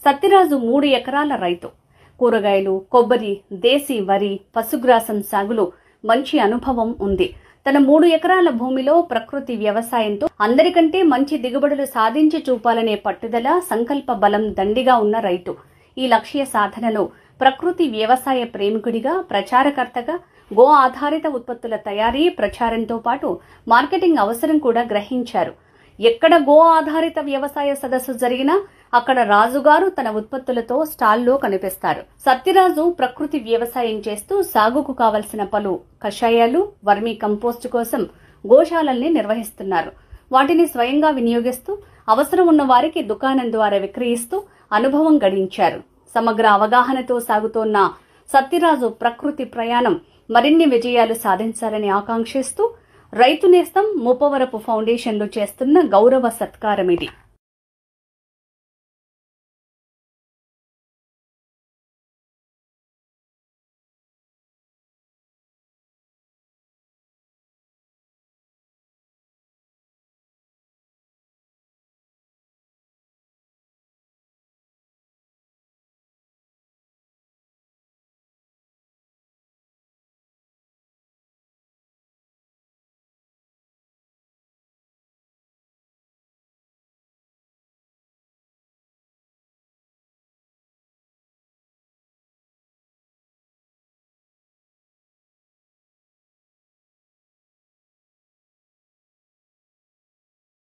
సత్యరాజు 3 ఎకరాల రైతు. కూరగాయలు, కొబ్బరి, దేశీ వరి, పశుగ్రాసం సాగులో మంచి అనుభవం ఉంది. తన 3 ఎకరాల భూమిలో ప్రకృతి వ్యవసాయంతో అందరికంటే మంచి దిగుబడులు సాధించి చూపాలనే పట్టుదల, సంకల్ప బలం దండిగా ఉన్న రైతు. ఈ లక్ష్య సాధనలో ప్రకృతి వ్యవసాయ ప్రేమికుడిగా, ప్రచారకర్తగా గో ఆధారిత ఉత్పత్తుల తయారీ, ప్రచారంతో పాటు మార్కెటింగ్ అవసరం కూడా గ్రహించారు. ఎక్కడ గో ఆధారిత వ్యవసాయ సదస్సు జరిగినా అక్కడ రాజుగారు తన ఉత్పత్తులతో స్టాల్లో కనిపిస్తారు. సత్యరాజు ప్రకృతి వ్యవసాయం చేస్తూ సాగుకు కావలసిన పలు కషాయాలు, వర్మీ కంపోస్ట్ కోసం గోశాలల్ని నిర్వహిస్తున్నారు. వాటిని స్వయంగా వినియోగిస్తూ అవసరం ఉన్న వారికి దుకాణం ద్వారా విక్రయిస్తూ అనుభవం గడించారు. సమగ్ర అవగాహనతో సాగుతోన్న సత్యరాజు ప్రకృతి ప్రయాణం మరిన్ని విజయాలు సాధించాలని ఆకాంక్షిస్తూ రైతు నేస్తం ముప్పవరపు ఫౌండేషన్లు చేస్తున్న గౌరవ సత్కారం ఇది.